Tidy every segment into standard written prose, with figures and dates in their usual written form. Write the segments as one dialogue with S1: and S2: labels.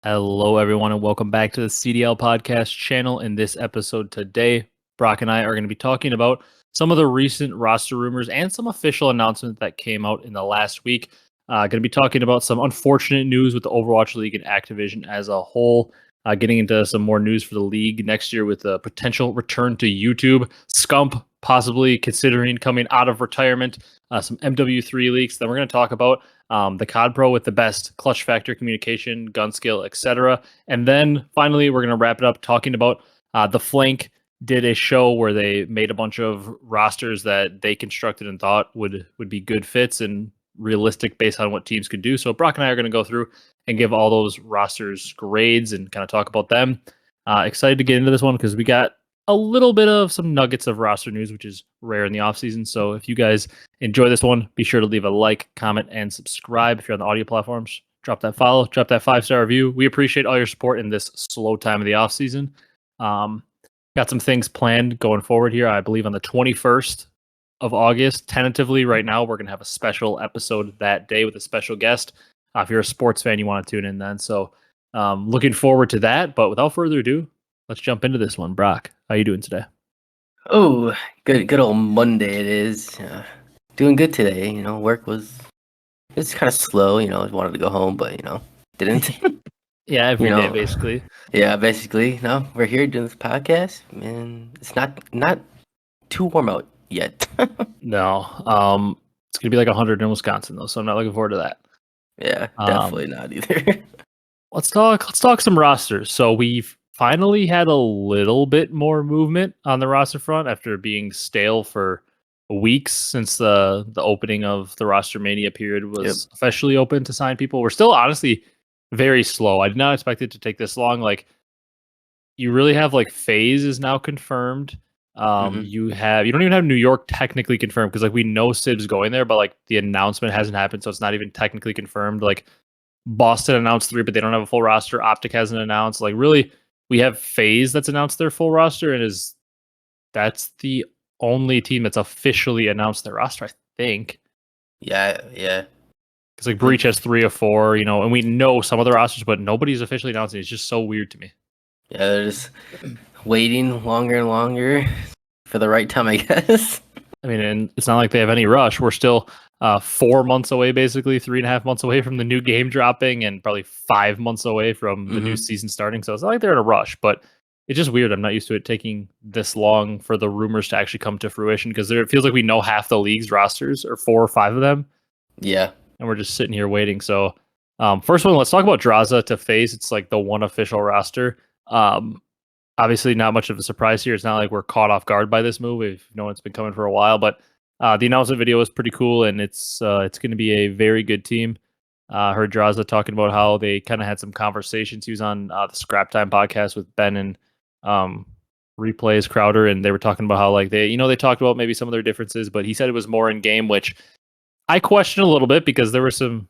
S1: Hello, everyone, and welcome back to the CDL podcast channel. In this episode today, Brock and I are going to be talking about some of the recent roster rumors and some official announcements that came out in the last week. Going to be talking about some unfortunate news with the Overwatch League and Activision as a whole. Getting into some more news for the league next year with a potential return to YouTube. Scump possibly considering coming out of retirement. Some MW3 leaks. Then we're going to talk about the COD Pro with the best clutch factor, communication, gun skill, etc. And then finally, we're going to wrap it up talking about the Flank did a show where they made a bunch of rosters that they constructed and thought would be good fits and realistic based on what teams could do. So Brock and I are going to go through and give all those rosters grades and kind of talk about them. Excited to get into this one because we got a little bit of some nuggets of roster news, which is rare in the offseason. So if you guys enjoy this one, be sure to leave a like, comment, and subscribe. If you're on the audio platforms, drop that follow, drop that 5-star review. We appreciate all your support in this slow time of the offseason. Got some things planned going forward here. I believe on the 21st of August, tentatively right now, we're going to have a special episode that day with a special guest. If you're a sports fan, you want to tune in then. So looking forward to that. But without further ado, let's jump into this one. Brock, how you doing today?
S2: Oh, good old Monday it is. Doing good today. Work it's kind of slow. I wanted to go home, but didn't.
S1: Yeah, every day basically.
S2: Yeah, basically. No, we're here doing this podcast, and it's not too warm out yet.
S1: No, it's gonna be like 100 in Wisconsin though, so I'm not looking forward to that.
S2: Yeah, definitely not either.
S1: Let's talk some rosters. So we've finally had a little bit more movement on the roster front after being stale for weeks since the opening of the roster mania period was officially open to sign people. We're still honestly very slow. I did not expect it to take this long. Like, you really have like Faze is now confirmed. You don't even have New York technically confirmed because like we know Sib's going there, but like the announcement hasn't happened, so it's not even technically confirmed. Like Boston announced 3, but they don't have a full roster. Optic hasn't announced. Like really, we have Faze that's announced their full roster, and that's the only team that's officially announced their roster, I think.
S2: Yeah.
S1: Because like Breach has 3 or 4, and we know some of the rosters, but nobody's officially announced it. It's just so weird to me.
S2: Yeah, they're just waiting longer and longer for the right time, I guess.
S1: I mean, and it's not like they have any rush. We're still 4 months away, basically 3.5 months away from the new game dropping, and probably 5 months away from the new season starting. So it's not like they're in a rush, but it's just weird. I'm not used to it taking this long for the rumors to actually come to fruition because it feels like we know half the league's rosters, or 4 or 5 of them.
S2: Yeah.
S1: And we're just sitting here waiting. So first one, let's talk about Drazah to Faze. It's like the one official roster. Obviously, not much of a surprise here. It's not like we're caught off guard by this move. We've known it's been coming for a while, but the announcement video was pretty cool, and it's going to be a very good team. Heard Drazah talking about how they kind of had some conversations. He was on the Scrap Time podcast with Ben and Replays Crowder, and they were talking about how like they talked about maybe some of their differences, but he said it was more in game, which I question a little bit because there was some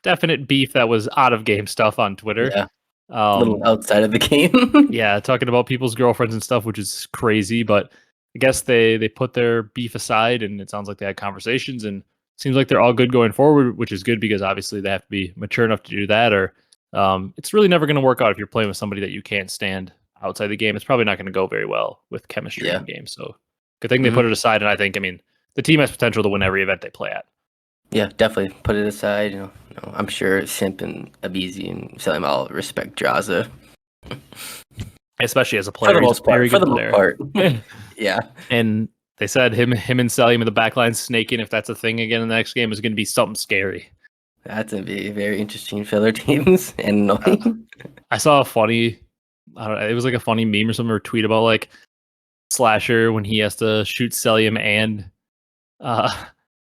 S1: definite beef that was out of game stuff on Twitter.
S2: Yeah. A little outside of the game.
S1: Yeah, talking about people's girlfriends and stuff, which is crazy, but I guess they put their beef aside, and it sounds like they had conversations, and it seems like they're all good going forward, which is good because obviously they have to be mature enough to do that, or it's really never going to work out if you're playing with somebody that you can't stand outside the game. It's probably not going to go very well with chemistry in game. So good thing they put it aside, and I think, the team has potential to win every event they play at.
S2: Yeah, definitely put it aside. I'm sure Simp and Abezy and Cellium all respect Drazah.
S1: Especially as a player.
S2: For the most part. For the most part. Yeah.
S1: And they said him and Cellium in the backline snaking, if that's a thing again in the next game, is going to be something scary.
S2: That's going to be very interesting for their teams and annoying.
S1: I saw a funny, it was like a funny meme or something, or tweet about like Slasher when he has to shoot Cellium and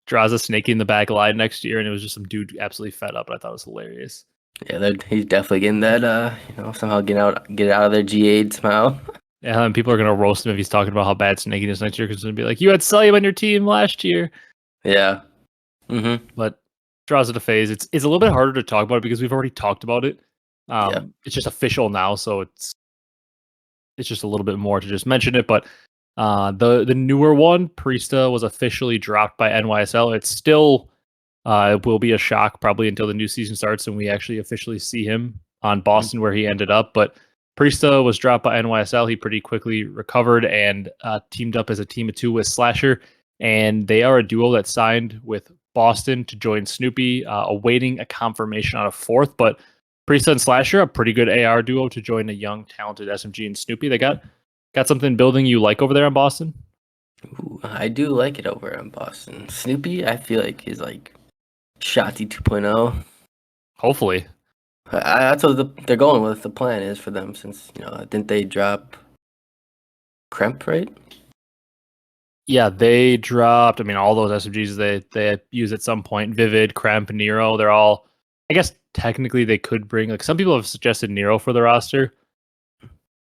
S1: Drazah snaking the back line next year, and it was just some dude absolutely fed up, and I thought it was hilarious.
S2: Yeah, he's definitely getting that, somehow get it out of their G8 somehow.
S1: Yeah, and people are going to roast him if he's talking about how bad snaking is next year, because it's going to be like, you had Cellium on your team last year.
S2: Yeah.
S1: But Drazah to Faze, it's a little bit harder to talk about it because we've already talked about it. It's just official now, so it's just a little bit more to just mention it, but the newer one, Priestahh, was officially dropped by NYSL. It's still it will be a shock probably until the new season starts and we actually officially see him on Boston where he ended up. But Priestahh was dropped by NYSL. He pretty quickly recovered and teamed up as a team of two with Slasher. And they are a duo that signed with Boston to join Snoopy, awaiting a confirmation on a fourth. But Priestahh and Slasher, a pretty good AR duo to join a young, talented SMG and Snoopy. They got something building you like over there in Boston?
S2: Ooh, I do like it over in Boston. Snoopy, I feel like is like Shotzi 2.0.
S1: Hopefully.
S2: That's what they're going with. The plan is for them since didn't they drop Kremp, right?
S1: Yeah, they dropped. I mean, all those SMGs they use at some point. Vivid, Kremp, Nero. They're all. I guess technically they could bring like some people have suggested Nero for the roster.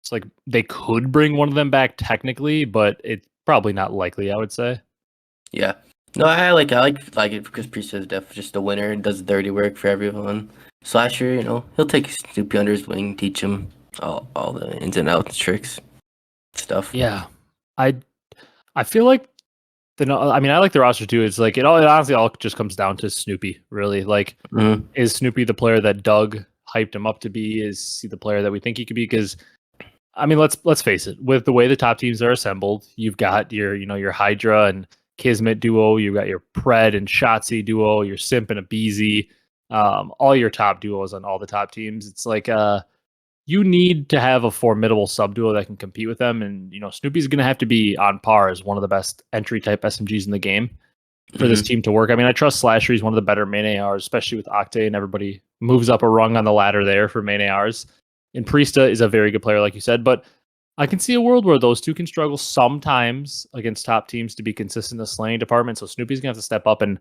S1: It's like they could bring one of them back technically, but it's probably not likely. I would say.
S2: Yeah. No, I like it because Priest is definitely just a winner and does dirty work for everyone. Slasher, he'll take Snoopy under his wing, teach him all the ins and outs, tricks, stuff.
S1: Yeah, I feel like I mean, I like the roster too. It's like it honestly all just comes down to Snoopy, really. Like, is Snoopy the player that Doug hyped him up to be? Is he the player that we think he could be? Because I mean, let's face it. With the way the top teams are assembled, you've got your Hydra and Kismet duo. You've got your Pred and Shotzi duo. Your Simp and Abezy. All your top duos on all the top teams. It's like you need to have a formidable sub duo that can compete with them. And, Snoopy's going to have to be on par as one of the best entry type SMGs in the game for this team to work. I mean, I trust Slasher. He's one of the better main ARs, especially with Octane, and everybody moves up a rung on the ladder there for main ARs. And Priestahh is a very good player, like you said, but I can see a world where those two can struggle sometimes against top teams to be consistent in the slaying department. So Snoopy's going to have to step up. And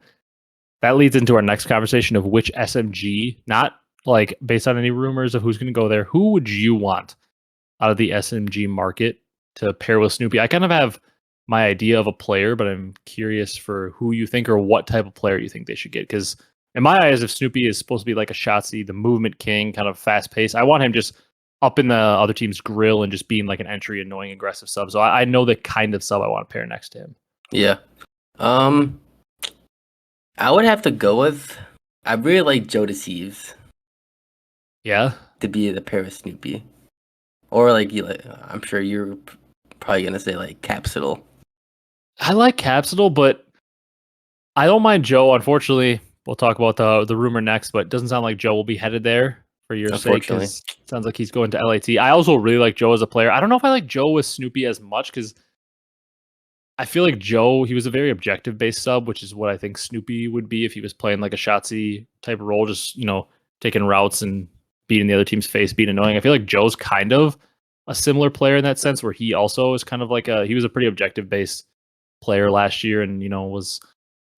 S1: that leads into our next conversation of which SMG, not like based on any rumors of who's going to go there, who would you want out of the SMG market to pair with Snoopy? I kind of have my idea of a player, but I'm curious for who you think or what type of player you think they should get. Because in my eyes, if Snoopy is supposed to be like a Shotzi, the movement king, kind of fast pace, I want him just up in the other team's grill and just being like an entry, annoying, aggressive sub. So I know the kind of sub I want to pair next to him.
S2: Yeah. I would have to go with. I really like Joe to Thieves.
S1: Yeah.
S2: To be the pair with Snoopy, or I'm sure you're probably gonna say like Capsule.
S1: I like Capsule, but I don't mind Joe. Unfortunately, we'll talk about the rumor next, but it doesn't sound like Joe will be headed there for your sake, because it sounds like he's going to LAT. I also really like Joe as a player. I don't know if I like Joe with Snoopy as much, because I feel like Joe, he was a very objective-based sub, which is what I think Snoopy would be if he was playing like a Shotzi type of role, just, taking routes and beating the other team's face, being annoying. I feel like Joe's kind of a similar player in that sense, where he also is kind of like he was a pretty objective-based player last year and, was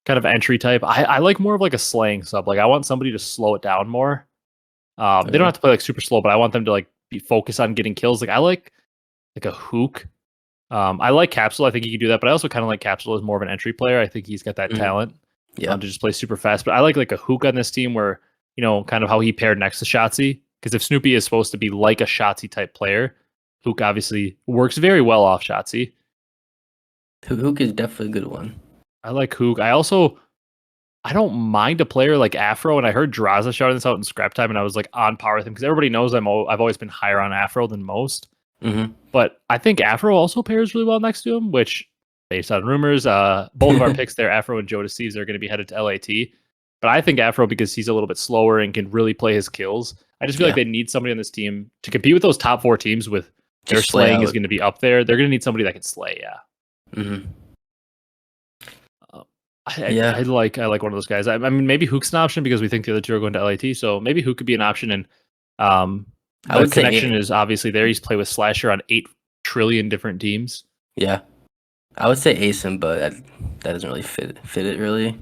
S1: kind of entry type. I like more of like a slaying sub. Like I want somebody to slow it down more. They don't have to play like super slow, but I want them to like be focused on getting kills. Like I like a Hook. I like Capsule. I think he can do that, but I also kind of like Capsule as more of an entry player. I think he's got that talent to just play super fast. But I like a Hook on this team where, kind of how he paired next to Shotzi. Because if Snoopy is supposed to be like a Shotzi type player, Hook obviously works very well off Shotzi.
S2: Hook is definitely a good one.
S1: I like Hook. I don't mind a player like Afro, and I heard Drazah shouting this out in scrap time, and I was like on par with him because everybody knows I've always been higher on Afro than most. But I think Afro also pairs really well next to him, which, based on rumors, both of our picks there, Afro and Joe Deceives, are going to be headed to LAT. But I think Afro, because he's a little bit slower and can really play his kills, I just feel like they need somebody on this team to compete with those top four teams with their slaying is going to be up there. They're going to need somebody that can slay, I like one of those guys. I mean, maybe Hook's an option because we think the other two are going to LAT, so maybe Hook could be an option. And the connection is obviously there. He's played with Slasher on 8 trillion different teams.
S2: Yeah, I would say Asim, but that doesn't really fit it really.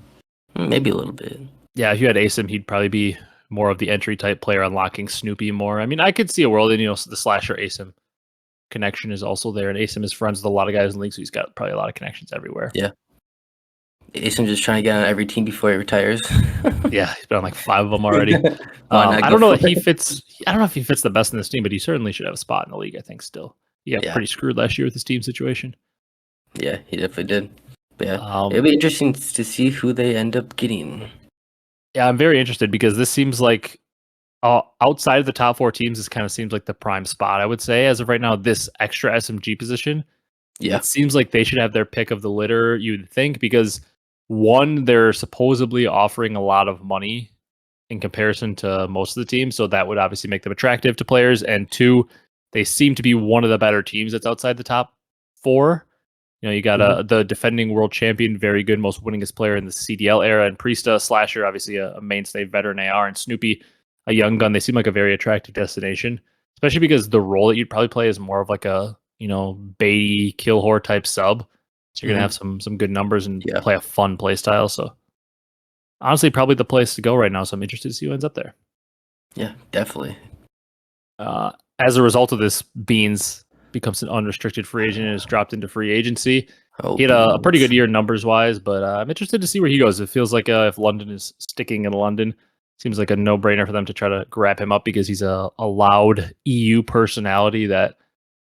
S2: Maybe a little bit.
S1: Yeah, if you had Asim, he'd probably be more of the entry type player, unlocking Snoopy more. I mean, I could see a world, and the Slasher Asim connection is also there, and Asim is friends with a lot of guys in the league, so he's got probably a lot of connections everywhere.
S2: Yeah. Asim just trying to get on every team before he retires.
S1: Yeah, he's been on like 5 of them already. I don't know that he fits. I don't know if he fits the best in this team, but he certainly should have a spot in the league. I think still. He got pretty screwed last year with his team situation.
S2: Yeah, he definitely did. But yeah, it'll be interesting to see who they end up getting.
S1: Yeah, I'm very interested because this seems like outside of the top 4 teams, this kind of seems like the prime spot, I would say. As of right now, this extra SMG position,
S2: Yeah.
S1: it seems like they should have their pick of the litter, you'd think, because one, they're supposedly offering a lot of money in comparison to most of the teams, so that would obviously make them attractive to players. And two, they seem to be one of the better teams that's outside the top 4. You got the defending world champion, very good, most winningest player in the CDL era, and Priestahh, Slasher, obviously a mainstay veteran AR, and Snoopy, a young gun. They seem like a very attractive destination, especially because the role that you'd probably play is more of like a baity kill whore type sub. So you're gonna have some good numbers and play a fun play style. So honestly, probably the place to go right now. So I'm interested to see who ends up there.
S2: Yeah, definitely.
S1: As a result of this, Beans becomes an unrestricted free agent and is dropped into free agency. He had a pretty good year numbers wise, but I'm interested to see where he goes. It feels like if London is sticking in London, seems like a no brainer for them to try to grab him up because he's a loud EU personality that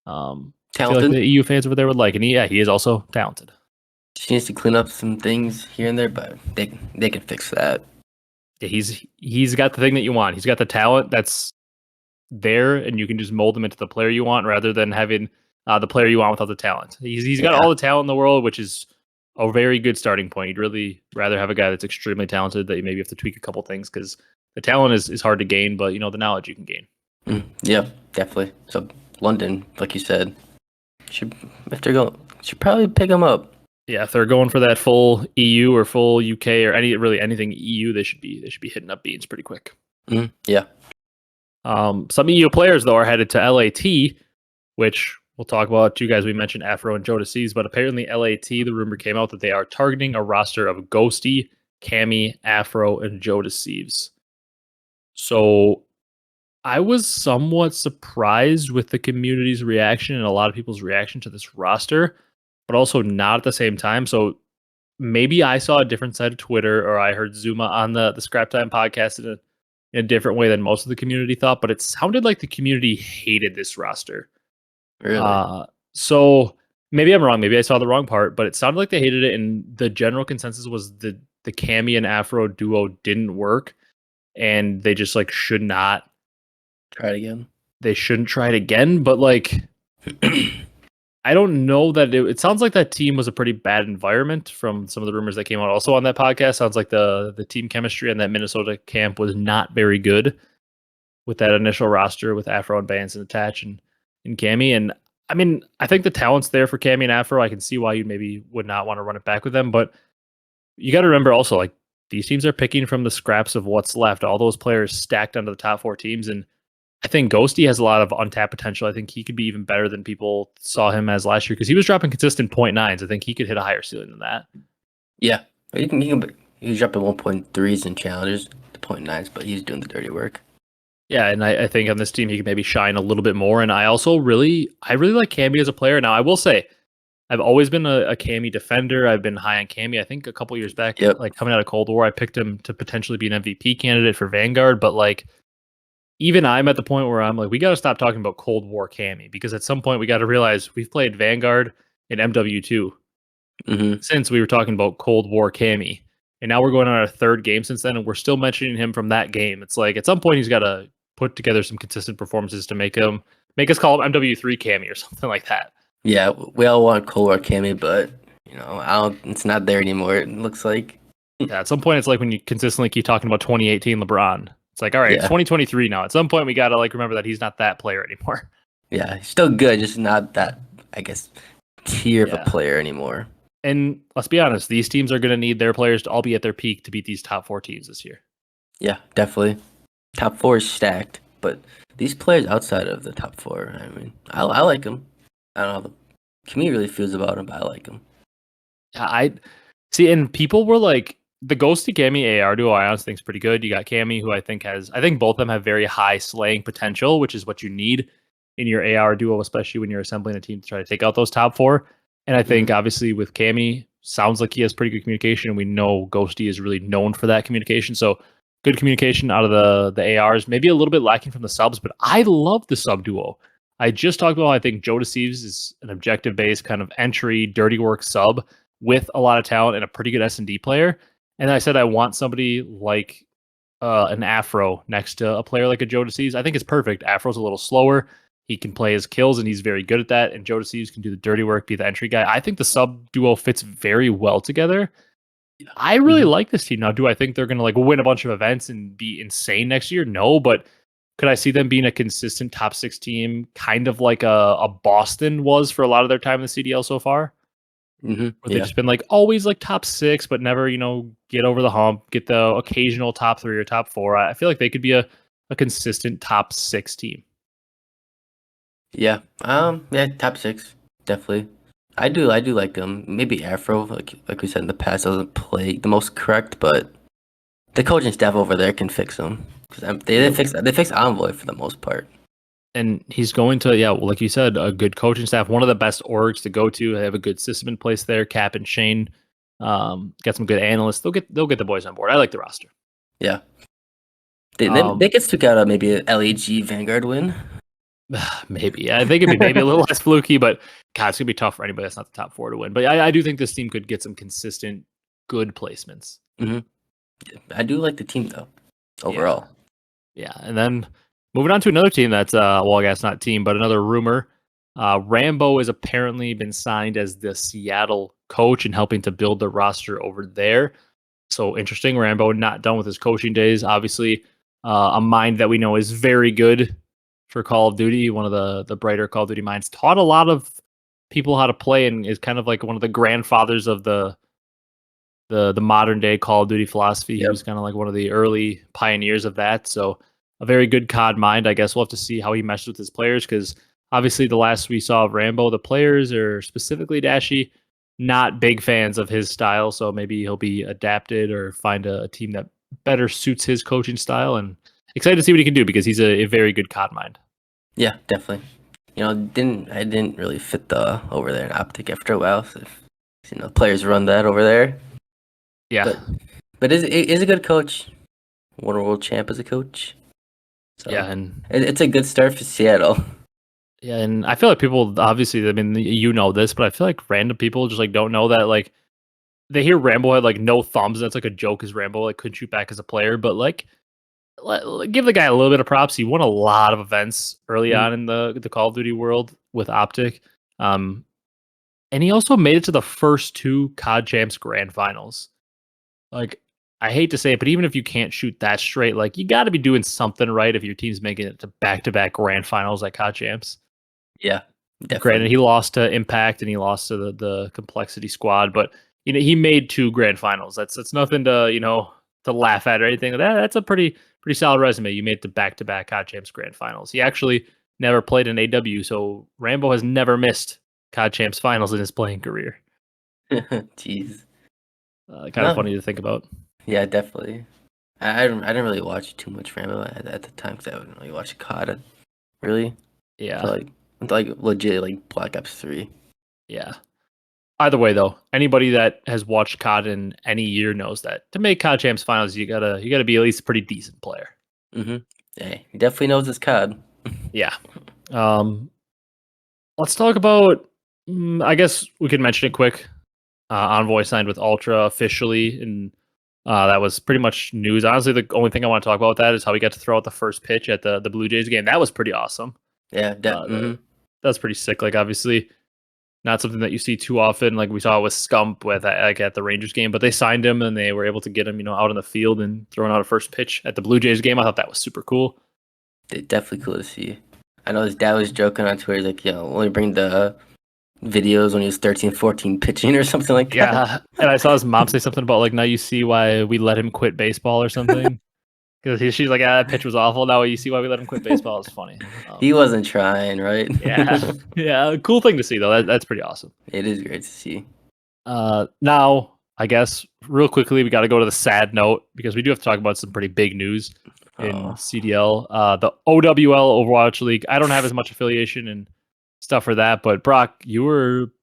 S1: I feel like the EU fans over there would like. And he is also talented.
S2: She needs to clean up some things here and there, but they can fix that.
S1: Yeah, he's got the thing that you want. He's got the talent that's there, and you can just mold him into the player you want rather than having the player you want without the talent. He's got all the talent in the world, which is a very good starting point. You'd really rather have a guy that's extremely talented that you maybe have to tweak a couple things because the talent is hard to gain, but the knowledge you can gain.
S2: Yeah, definitely. So London, like you said, should probably pick him up.
S1: Yeah, if they're going for that full EU or full UK or anything EU, they should be hitting up Beans pretty quick.
S2: Yeah.
S1: Some EU players though are headed to LAT, which we'll talk about. 2 guys we mentioned, Afro and Jodeci's, but apparently LAT, the rumor came out that they are targeting a roster of Ghosty, Cammy, Afro, and Jodeci's. So I was somewhat surprised with the community's reaction and a lot of people's reaction to this roster, but also not at the same time. So maybe I saw a different side of Twitter, or I heard Zuma on the Scrap Time podcast in a different way than most of the community thought, but it sounded like the community hated this roster.
S2: Really?
S1: So maybe I'm wrong. Maybe I saw the wrong part, but it sounded like they hated it, and the general consensus was the Cammy and Afro duo didn't work, and they just should not
S2: try it again.
S1: They shouldn't try it again, but I don't know that it sounds like that team was a pretty bad environment from some of the rumors that came out also on that podcast. Sounds like the team chemistry in that Minnesota camp was not very good with that initial roster with Afro and Vance and Attach and Cammy. And I mean, I think the talent's there for Cammy and Afro. I can see why you maybe would not want to run it back with them, but you got to remember also these teams are picking from the scraps of what's left. All those players stacked onto the top 4 teams, and I think Ghosty has a lot of untapped potential. I think he could be even better than people saw him as last year because he was dropping consistent 0.9s. I think he could hit a higher ceiling than that.
S2: Yeah, he's dropping 1.3s in challenges, 0.9s, but he's doing the dirty work.
S1: Yeah, and I think on this team he can maybe shine a little bit more. And I also really like Cammy as a player. Now I will say, I've always been a Cammy defender. I've been high on Cammy. I think a couple years back, coming out of Cold War, I picked him to potentially be an MVP candidate for Vanguard. But even I'm at the point where I'm we got to stop talking about Cold War Cammy, because at some point we got to realize we've played Vanguard and MW2 since we were talking about Cold War Cammy. And now we're going on our 3rd game since then, and we're still mentioning him from that game. It's at some point he's got to put together some consistent performances to make us call him MW3 Cammy or something like that.
S2: Yeah, we all want Cold War Cammy, but it's not there anymore. It looks like.
S1: Yeah, at some point it's when you consistently keep talking about 2018 LeBron. It's all right, it's 2023 now. At some point we gotta remember that he's not that player anymore.
S2: Yeah, he's still good, just not that, I guess, tier of a player anymore.
S1: And let's be honest, these teams are going to need their players to all be at their peak to beat these top 4 teams this year.
S2: Yeah, definitely. Top 4 is stacked, but these players outside of the top 4, I mean, I like them. I don't know how the community really feels about them, but I like them.
S1: I see, and people were the Ghosty Cammy AR duo I honestly think is pretty good. You got Cammy, who I think both of them have very high slaying potential, which is what you need in your AR duo, especially when you're assembling a team to try to take out those top 4. And I think obviously with Cammy, sounds like he has pretty good communication, and we know Ghosty is really known for that communication. So good communication out of the ARs, maybe a little bit lacking from the subs, but I love the sub duo. I just talked about how I think Jodeci's is an objective-based kind of entry, dirty work sub with a lot of talent and a pretty good S&D player. And I said I want somebody like an Afro next to a player like a Jodeci's, I think it's perfect. Afro's a little slower. He can play his kills, and he's very good at that. And Jodeci's can do the dirty work, be the entry guy. I think the sub duo fits very well together. I really
S2: Mhm.
S1: like this team. Now, do I think they're going to like win a bunch of events and be insane next year? No, but could I see them being a consistent top 6 team, kind of like a Boston was for a lot of their time in the CDL so far? Where they've
S2: Yeah.
S1: just been like always like top 6, but never, get over the hump, get the occasional top 3 or top 4. I feel like they could be a consistent top 6 team.
S2: Yeah. Yeah, top 6. Definitely. I do like them. Maybe Afro, like we said in the past, doesn't play the most correct, but the coaching staff over there can fix them. Because
S1: Yep.
S2: they fix Envoy for the most part.
S1: And he's going to, yeah, well, like you said, a good coaching staff, one of the best orgs to go to. They have a good system in place there. Cap and Shane, got some good analysts. They'll get the boys on board. I like the roster.
S2: Yeah.
S1: Um,
S2: They could stick out maybe an LEG Vanguard win.
S1: maybe I think it'd be maybe a little less fluky, but God, it's gonna be tough for anybody that's not the top 4 to win. But I do think this team could get some consistent good placements.
S2: hmm I do like the team though,
S1: Yeah,
S2: overall.
S1: yeah. And then moving on to another team that's well, I guess not team, but another rumor. Rambo has apparently been signed as the Seattle coach and helping to build the roster over there. So interesting. Rambo not done with his coaching days. Obviously, a mind that we know is very good for Call of Duty. One of the brighter Call of Duty minds. Taught a lot of people how to play and is kind of like one of the grandfathers of the modern day Call of Duty philosophy. He
S2: Yep.
S1: was kind of like one of the early pioneers of that. So a very good COD mind. I guess we'll have to see how he meshes with his players because obviously the last we saw of Rambo, the players or specifically Dashy, not big fans of his style. So maybe he'll be adapted or find a team that better suits his coaching style. And excited to see what he can do because he's a very good COD mind.
S2: Yeah, definitely. I didn't really fit the over there in Optic after a while. So players run that over there.
S1: Yeah.
S2: But is a good coach. Won a world champ as a coach. So
S1: Yeah. And
S2: it's a good start for Seattle.
S1: yeah, and I feel like people obviously, I mean, you know this, but I feel like random people just like don't know that like they hear Rambo had like no thumbs. That's like a joke, as Rambo like couldn't shoot back as a player, but like give the guy a little bit of props. He won a lot of events early
S2: Mhm.
S1: on in the Call of Duty world with Optic, um, and he also made it to the first 2 COD Champs Grand Finals. Like I hate to say it, but even if you can't shoot that straight, like you got to be doing something right if your team's making it to back-to-back Grand Finals like COD Champs.
S2: Yeah,
S1: Granted,
S2: definitely.
S1: he lost to Impact and he lost to the Complexity Squad, but he made 2 grand finals. That's nothing to to laugh at or anything. That's a pretty solid resume. You made the back-to-back COD Champs grand finals. He actually never played an AW, so Rambo has never missed COD Champs finals in his playing career.
S2: Jeez.
S1: Kind of
S2: No,
S1: funny to think about.
S2: yeah, definitely. I didn't really watch too much Rambo at the time because I wouldn't really watch COD really
S1: Yeah,
S2: until like legit like Black Ops 3.
S1: yeah. Either way, though, anybody that has watched COD in any year knows that to make COD Champs finals, you gotta be at least a pretty decent player.
S2: Hey, he definitely knows his COD.
S1: Yeah. Um, let's talk about. I guess we could mention it quick. Envoy signed with Ultra officially, and that was pretty much news. Honestly, the only thing I want to talk about with that is how we got to throw out the first pitch at the Blue Jays game. That was pretty awesome.
S2: Yeah,
S1: That's pretty sick. Like obviously, not something that you see too often. Like we saw with Scump with like at the Rangers game, but they signed him and they were able to get him, out in the field and throwing out a first pitch at the Blue Jays game. I thought that was super cool.
S2: definitely cool to see. I know his dad was joking on Twitter, like, only bring the videos when he was 13, 14 pitching or something like that.
S1: Yeah, and I saw his mom say something about like now you see why we let him quit baseball or something. Because she's like, that pitch was awful. Now you see why we let him quit baseball. It's funny.
S2: He wasn't trying, right?
S1: Yeah, yeah, cool thing to see though. That's pretty awesome.
S2: It is great to see.
S1: Now I guess real quickly we got to go to the sad note because we do have to talk about some pretty big news in
S2: Oh,
S1: CDL. The OWL Overwatch League. I don't have as much affiliation and stuff for that, but Brock,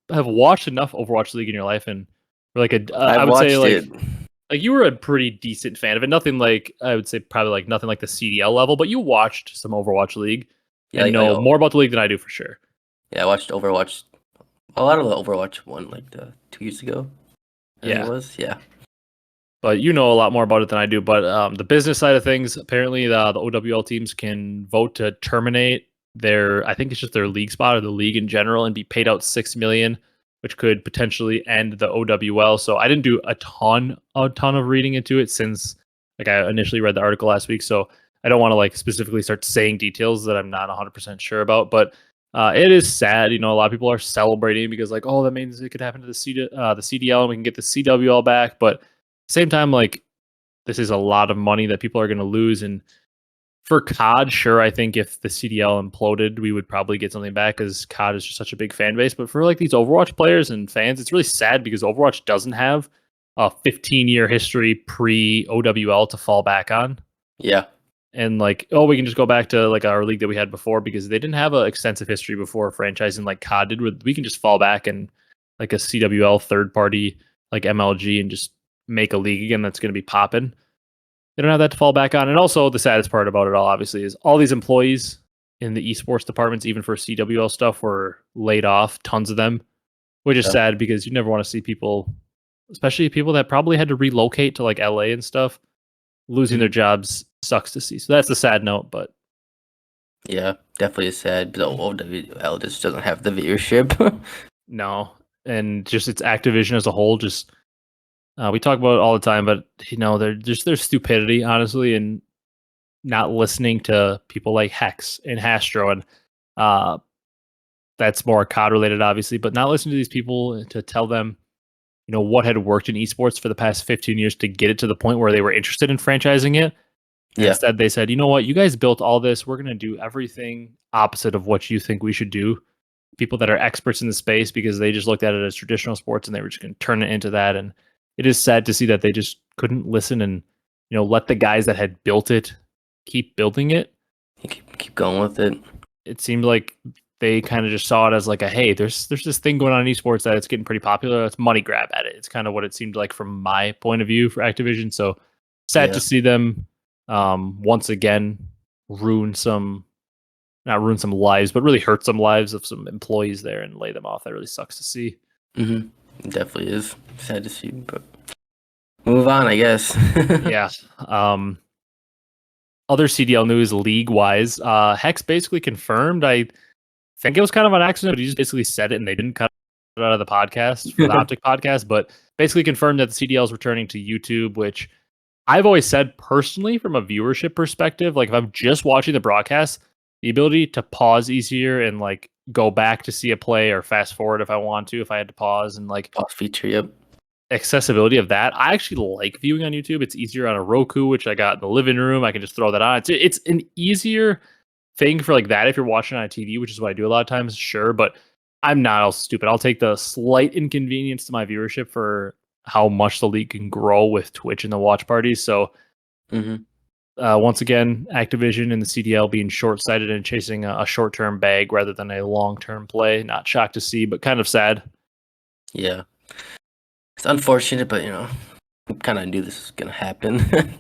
S1: have watched enough Overwatch League in your life, and were like I
S2: I've
S1: would say
S2: watched it.
S1: like you were a pretty decent fan of it. Nothing like I would say probably like nothing like the CDL level, but you watched some Overwatch League
S2: Yeah,
S1: and know more about the league than I do for sure.
S2: yeah, I watched Overwatch. A lot of the Overwatch one, like the 2 years ago. I think it
S1: Yeah,
S2: was. Yeah.
S1: but you know a lot more about it than I do. But the business side of things, apparently the OWL teams can vote to terminate their, I think it's just their league spot or the league in general, and be paid out 6 million, which could potentially end the OWL. So I didn't do a ton of reading into it since like I initially read the article last week. So I don't want to like specifically start saying details that I'm not 100% sure about, but it is sad. You know, a lot of people are celebrating because like, oh, that means it could happen to the CDL and we can get the CWL back. But same time, like this is a lot of money that people are going to lose. And for COD, sure, I think if the CDL imploded, we would probably get something back because COD is just such a big fan base. But for like these Overwatch players and fans, it's really sad because Overwatch doesn't have a 15-year history pre OWL to fall back on.
S2: Yeah.
S1: And like, oh, we can just go back to like our league that we had before because they didn't have an extensive history before franchising like COD did. Where we can just fall back and like a CWL third party like MLG and just make a league again that's going to be popping. They don't have that to fall back on. And also the saddest part about it all, obviously, is all these employees in the esports departments, even for CWL stuff, were laid off. Tons of them, which is sad because you never want to see people, especially people that probably had to relocate to like LA and stuff, losing their jobs. Sucks to see. So that's the sad note, but
S2: yeah, definitely is sad. But the OWL just doesn't have the viewership.
S1: no. And just it's Activision as a whole, just we talk about it all the time, but you know, they're just their stupidity, honestly, and not listening to people like Hecz and Hastro, and that's more COD related, obviously, but not listening to these people to tell them, you know, what had worked in esports for the past 15 years to get it to the point where they were interested in franchising it. And instead, they said, you know what, you guys built all this. We're going to do everything opposite of what you think we should do. People that are experts in the space because they just looked at it as traditional sports and they were just going to turn it into that. And it is sad to see that they just couldn't listen and, you know, let the guys that had built it keep building it.
S2: Keep going with it.
S1: It seemed like they kind of just saw it as like a, hey, there's this thing going on in esports that it's getting pretty popular. Let's money grab at it. It's kind of what it seemed like from my point of view for Activision. So sad to see them once again not ruin some lives, but really hurt some lives of some employees there and lay them off. That really sucks to see.
S2: Mm-hmm. It definitely is sad to see, but move on, I guess.
S1: Yeah. Other CDL news league wise, Hecz basically confirmed. I think it was kind of an accident, but he just basically said it and they didn't cut it out of the podcast for the Optic podcast, but basically confirmed that the CDL is returning to YouTube, which I've always said personally from a viewership perspective, like if I'm just watching the broadcast, the ability to pause easier and like go back to see a play or fast forward if I want to, if I had to pause and like
S2: pause feature, yep.
S1: Accessibility of that. I actually like viewing on YouTube. It's easier on a Roku, which I got in the living room. I can just throw that on. It's an easier thing for like that if you're watching on a TV, which is what I do a lot of times, sure, but I'm not all stupid. I'll take the slight inconvenience to my viewership for how much the league can grow with Twitch and the watch parties. So once again, Activision and the CDL being short-sighted and chasing a short-term bag rather than a long-term play. Not shocked to see, but kind of sad.
S2: Yeah. It's unfortunate, but, you know, we kind of knew this was going to happen.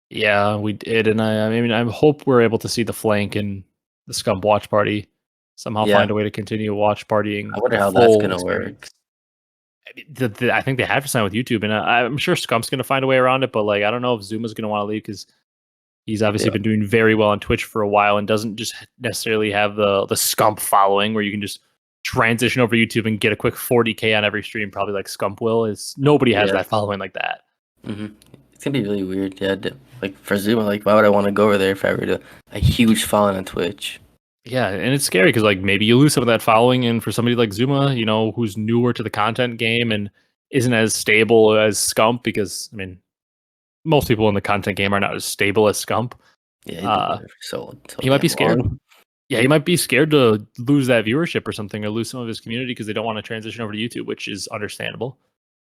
S1: Yeah, we did. And I mean, I hope we're able to see the flank and the Scump watch party somehow find a way to continue watch partying.
S2: I wonder how that's going to work.
S1: I think they have to sign with YouTube, and I'm sure Scump's going to find a way around it. But like, I don't know if Zuma's going to want to leave because he's obviously been doing very well on Twitch for a while and doesn't just necessarily have the Scump following where you can just transition over to YouTube and get a quick 40K on every stream, probably like Scump will. Is nobody has that following like that.
S2: It's gonna be really weird. Yeah, like for Zuma, like why would I want to go over there if I were a huge following on Twitch?
S1: Yeah, and it's scary because like maybe you lose some of that following, and for somebody like Zuma, you know, who's newer to the content game and isn't as stable as Scump, because I mean, most people in the content game are not as stable as Scump.
S2: Yeah,
S1: he might be scared. Yeah, he might be scared to lose that viewership or something, or lose some of his community because they don't want to transition over to YouTube, which is understandable.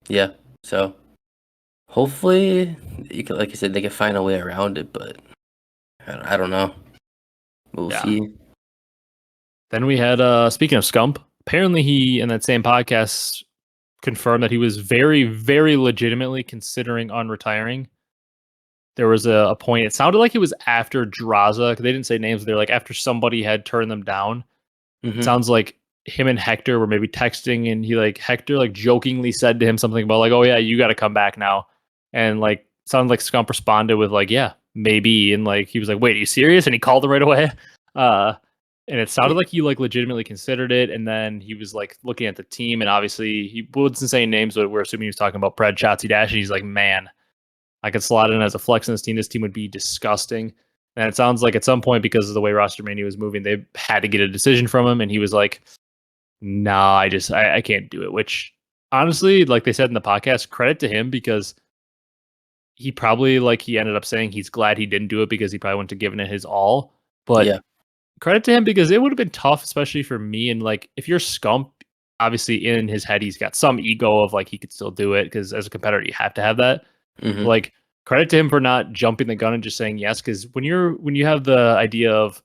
S2: Yeah, so hopefully, like you said, they can find a way around it, but I don't know. We'll see.
S1: Then we had, speaking of Scump, apparently he, in that same podcast, confirmed that he was very, very legitimately considering unretiring. There was a point, it sounded like it was after Drazah, because they didn't say names, they're like after somebody had turned them down. It sounds like him and Hector were maybe texting, and Hector jokingly said to him something about like, oh yeah, you got to come back now. And like sounded like Scump responded with like, yeah, maybe. And like he was like, wait, are you serious? And he called him right away. And it sounded like he like legitimately considered it. And then he was like looking at the team, and obviously he wasn't saying names, but we're assuming he was talking about Pred, Shotzi Dash. And he's like, man, I could slot in as a flex in this team. This team would be disgusting. And it sounds like at some point, because of the way roster mania was moving, they had to get a decision from him. And he was like, nah, I can't do it. Which honestly, like they said in the podcast, credit to him, because he probably, like he ended up saying, he's glad he didn't do it because he probably wouldn't have given it his all. But
S2: Yeah.
S1: credit to him, because it would have been tough, especially for me. And like, if you're Scump, obviously in his head, he's got some ego of like he could still do it, because as a competitor, you have to have that.
S2: Mm-hmm.
S1: Like, credit to him for not jumping the gun and just saying yes, because when you have the idea of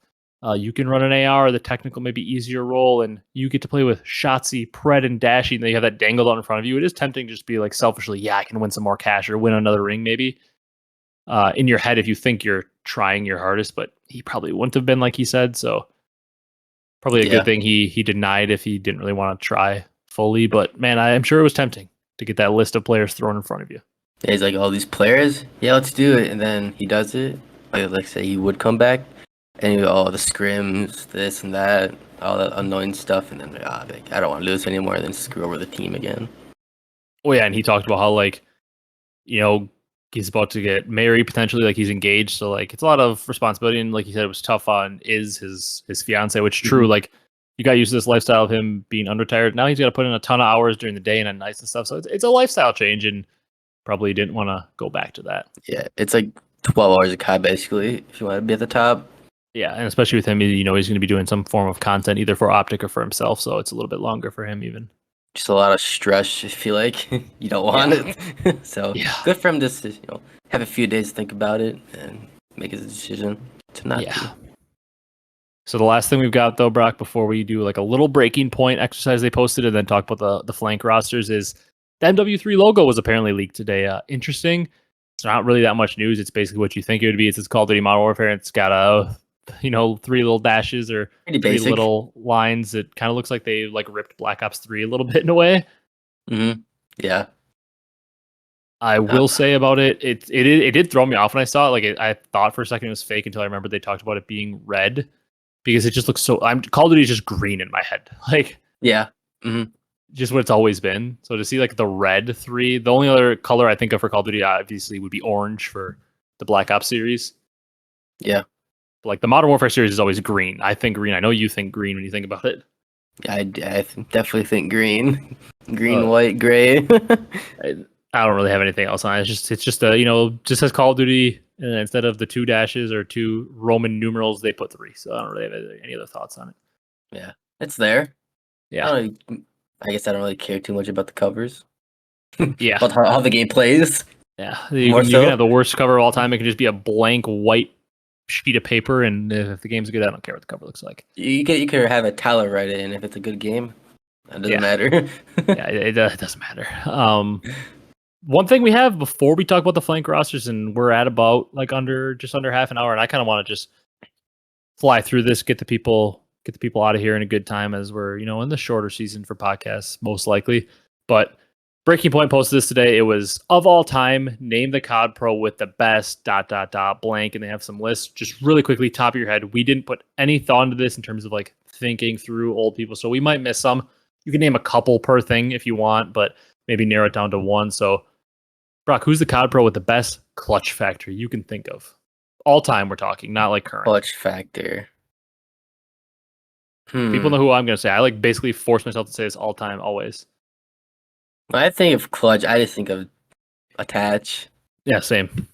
S1: you can run an AR, the technical maybe easier role, and you get to play with Shotzi, Pred, and Dashy, and then you have that dangled out in front of you. It is tempting to just be like selfishly, yeah, I can win some more cash or win another ring maybe. In your head, if you think you're trying your hardest, but he probably wouldn't have been, like he said. So probably a good thing he denied if he didn't really want to try fully. But man, I'm sure it was tempting to get that list of players thrown in front of you.
S2: Yeah, he's like, all these players, yeah, let's do it. And then he does it. Like say he would come back, and the scrims, this and that, all that annoying stuff, and then like, I don't want to lose anymore. And then screw over the team again.
S1: Oh yeah, and he talked about how like, he's about to get married potentially, like he's engaged, so like it's a lot of responsibility, and like he said, it was tough on his fiance, which is true. Like you got used to this lifestyle of him being unretired. Now he's got to put in a ton of hours during the day and at nights and stuff. So it's a lifestyle change, and probably didn't want to go back to that.
S2: Yeah, it's like 12 hours a COD basically if you want to be at the top.
S1: Yeah, and especially with him, he's going to be doing some form of content either for Optic or for himself, so it's a little bit longer for him even.
S2: Just a lot of stress. I feel like you don't want it. So good for him to have a few days to think about it and make his decision to not do.
S1: So the last thing we've got though, Brock, before we do like a little breaking point exercise they posted and then talk about the flank rosters, is the MW3 logo was apparently leaked today. Interesting. It's not really that much news. It's basically what you think it would be. It's Call of Duty Modern Warfare. It's got three little dashes or three little lines. It kind of looks like they like ripped Black Ops 3 a little bit in a way.
S2: Mm-hmm. Yeah.
S1: I will say about it did throw me off when I saw it. Like I thought for a second it was fake until I remembered they talked about it being red, because it just looks so. Call of Duty is just green in my head. Like just what it's always been. So to see like the red 3, the only other color I think of for Call of Duty obviously would be orange for the Black Ops series.
S2: Yeah.
S1: But like the Modern Warfare series is always green. I think green. I know you think green when you think about it.
S2: I definitely think green. Green, white, gray.
S1: I don't really have anything else on it. It's just just says Call of Duty, and instead of the 2 dashes or 2 Roman numerals, they put 3. So I don't really have any other thoughts on it.
S2: Yeah, it's there.
S1: Yeah.
S2: I guess I don't really care too much about the covers.
S1: Yeah.
S2: About how the game plays.
S1: Yeah. You can have the worst cover of all time. It can just be a blank white sheet of paper, and if the game's good, I don't care what the cover looks like.
S2: You could have a Tyler write it, and if it's a good game, it doesn't matter.
S1: Yeah, it doesn't matter. One thing we have before we talk about the flank rosters, and we're at about like just under half an hour, and I kind of want to just fly through this, get the people out of here in a good time, as we're in the shorter season for podcasts most likely. But Breaking Point posted this today. It was, of all time, name the COD Pro with the best ... blank, and they have some lists. Just really quickly, top of your head. We didn't put any thought into this in terms of like thinking through old people, so we might miss some. You can name a couple per thing if you want, but maybe narrow it down to one. So Brock, who's the COD Pro with the best clutch factor you can think of? All time, we're talking, not like current.
S2: Clutch factor.
S1: People know who I'm going to say. I like basically force myself to say this all time, always.
S2: When I think of clutch, I just think of attach.
S1: Yeah, same.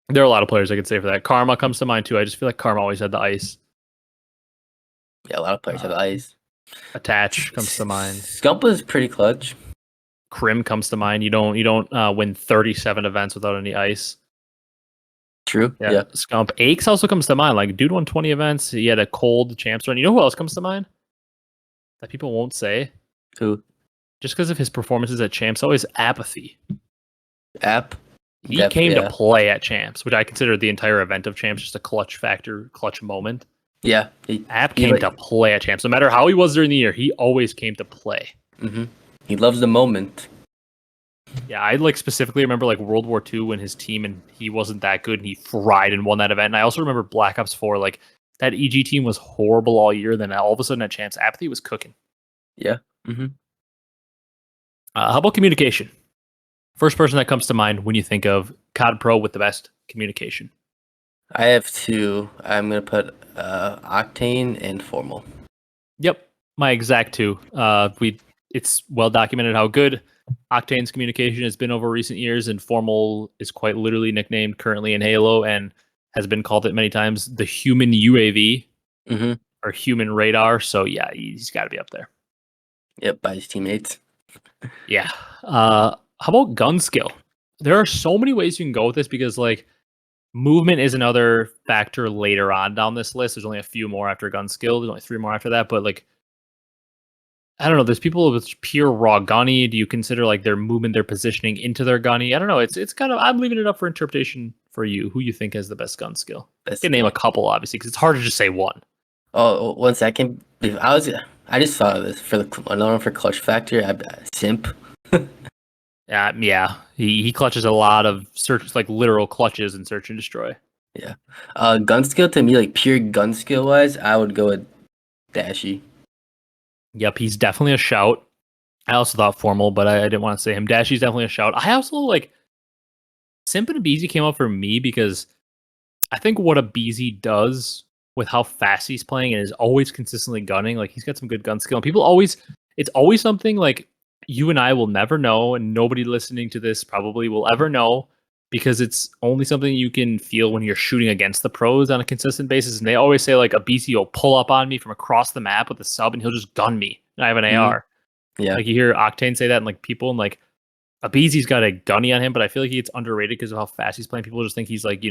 S1: There are a lot of players I could say for that. Karma comes to mind too. I just feel like Karma always had the ice.
S2: Yeah, a lot of players have the ice.
S1: Attach comes to mind.
S2: Scump is pretty clutch.
S1: Crim comes to mind. You don't win 37 events without any ice.
S2: True. Yeah.
S1: Scump. Aches also comes to mind. Like, dude won 20 events. He had a cold champs run. You know who else comes to mind that people won't say?
S2: Who?
S1: Just because of his performances at champs, always Apathy.
S2: He
S1: came to play at champs, which I consider the entire event of champs just a clutch factor, clutch moment.
S2: Yeah.
S1: App came to play at champs. No matter how he was during the year, he always came to play.
S2: Mm-hmm. He loves the moment.
S1: Yeah, I like specifically remember like World War II when his team and he wasn't that good and he fried and won that event. And I also remember Black Ops 4, like that EG team was horrible all year. Then all of a sudden at Chance, Apathy was cooking.
S2: Yeah. Mm-hmm.
S1: How about communication? First person that comes to mind when you think of COD Pro with the best communication.
S2: I have two. I'm gonna put Octane and Formal.
S1: Yep, my exact two. It's well documented how good Octane's communication has been over recent years, and Formal is quite literally nicknamed currently in Halo and has been called it many times the human UAV
S2: Mm-hmm.
S1: or human radar. So yeah, he's got to be up there.
S2: Yep, by his teammates.
S1: Yeah. How about gun skill? There are so many ways you can go with this because like movement is another factor later on down this list. There's only a few more after gun skill. There's only 3 more after that, but like I don't know. There's people with pure raw gunny. Do you consider like their movement, their positioning into their gunny? I don't know. It's kind of I'm leaving it up for interpretation for you. Who you think has the best gun skill?
S2: That's
S1: You can name a couple, obviously, because it's hard to just say one.
S2: Oh, 1 second. I just saw this for another one for clutch factor. Simp.
S1: Yeah. He clutches a lot of search, like literal clutches in search and destroy.
S2: Yeah. Gun skill to me, like pure gun skill wise, I would go with Dashy.
S1: Yep, he's definitely a shout. I also thought Formal, but I didn't want to say him. Dashy's definitely a shout. I also like Simp and Abezy came up for me because I think what Abezy does with how fast he's playing and is always consistently gunning, like he's got some good gun skill. And people always, it's always something like you and I will never know, and nobody listening to this probably will ever know because it's only something you can feel when you're shooting against the pros on a consistent basis. And they always say like Abezy will pull up on me from across the map with a sub and he'll just gun me. And I have an AR.
S2: Yeah.
S1: Like you hear Octane say that and like people and like Abezy's got a gunny on him, but I feel like he gets underrated because of how fast he's playing. People just think he's like,